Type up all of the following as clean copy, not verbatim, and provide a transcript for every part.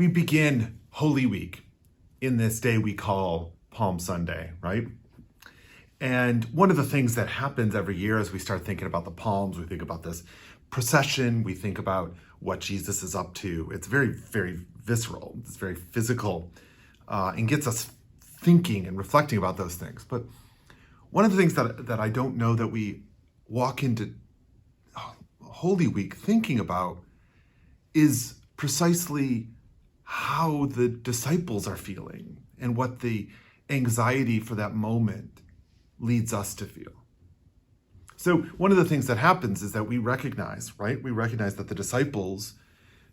We begin Holy Week in this day we call Palm Sunday, right? And one of the things that happens every year as we start thinking about the palms, we think about this procession, we think about what Jesus is up to. It's very, very visceral, it's very physical, and gets us thinking and reflecting about those things. But one of the things that I don't know that we walk into Holy Week thinking about is precisely how the disciples are feeling and what the anxiety for that moment leads us to feel. So one of the things that happens is that we recognize, right? We recognize that the disciples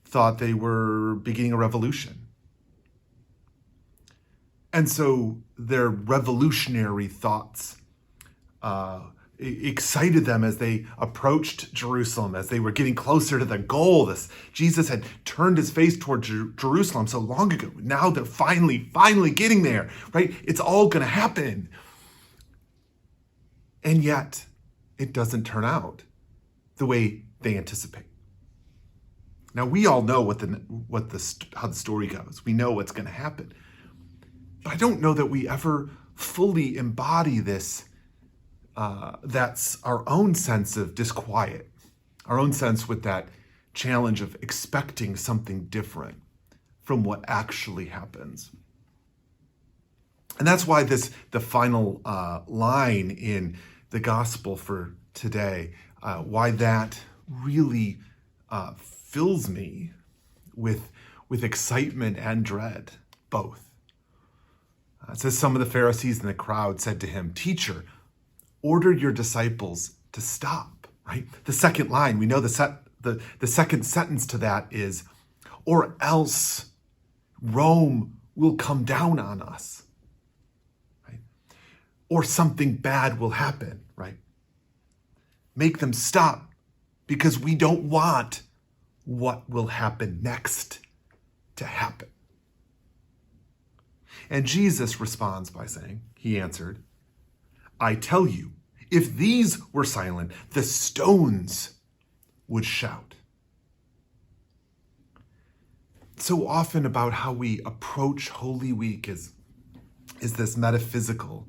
thought they were beginning a revolution. And so their revolutionary thoughts excited them as they approached Jerusalem, as they were getting closer to the goal. Jesus had turned his face toward Jerusalem so long ago. Now they're finally getting there, right? It's all going to happen. And yet, it doesn't turn out the way they anticipate. Now, we all know how the story goes. We know what's going to happen. But I don't know that we ever fully embody this. That's our own sense of disquiet, our own sense with that challenge of expecting something different from what actually happens. And that's why the final line in the gospel for today, why that really fills me with excitement and dread, both. It says, some of the Pharisees in the crowd said to him, "Teacher, order your disciples to stop," right? The second line, we know the second sentence to that is, "Or else Rome will come down on us," right? Or something bad will happen, right? Make them stop because we don't want what will happen next to happen. And Jesus responds by saying, he answered, "I tell you, if these were silent, the stones would shout." So often about how we approach Holy Week is this metaphysical,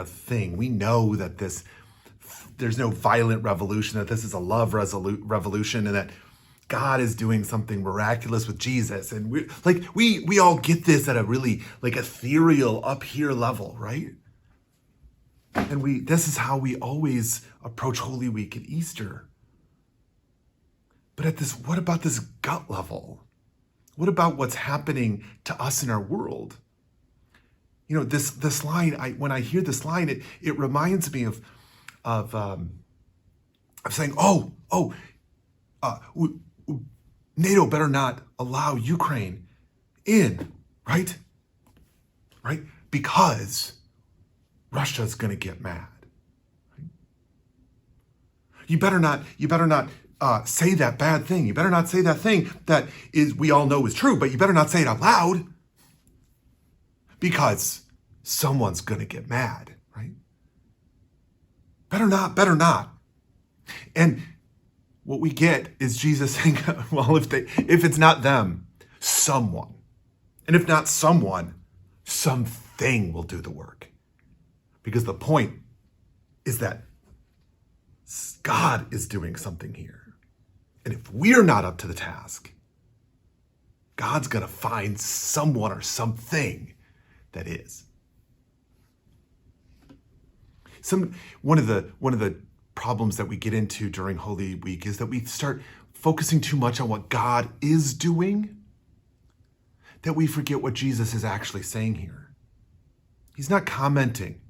thing. We know that there's no violent revolution, that this is a love revolution, and that God is doing something miraculous with Jesus. And we all get this at a really ethereal up here level, right? And this is how we always approach Holy Week and Easter. But what about this gut level? What about what's happening to us in our world? This line, when I hear this line, it reminds me of saying, NATO better not allow Ukraine in, right? Right? Because Russia's going to get mad. Right? You better not say that bad thing. You better not say that thing that we all know is true, but you better not say it out loud because someone's going to get mad, right? Better not. And what we get is Jesus saying, well, if it's not them, someone. And if not someone, something will do the work. Because the point is that God is doing something here. And if we're not up to the task, God's going to find someone or something that is. One of the problems that we get into during Holy Week is that we start focusing too much on what God is doing, that we forget what Jesus is actually saying here. He's not commenting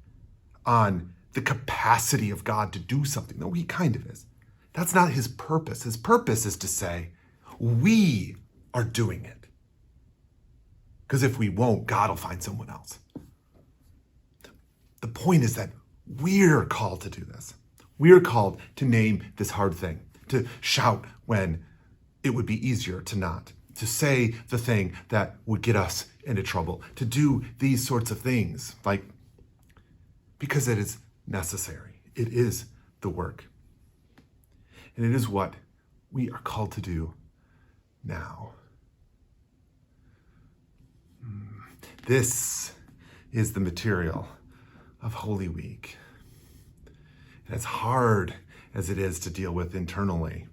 on the capacity of God to do something. No, he kind of is. That's not his purpose. His purpose is to say, we are doing it. Because if we won't, God will find someone else. The point is that we're called to do this. We're called to name this hard thing, to shout when it would be easier to not, to say the thing that would get us into trouble, to do these sorts of things, because it is necessary. It is the work. And it is what we are called to do now. This is the material of Holy Week. And as hard as it is to deal with internally,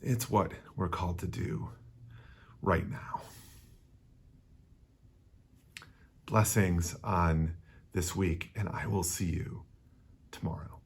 it's what we're called to do right now. Blessings on this week, and I will see you tomorrow.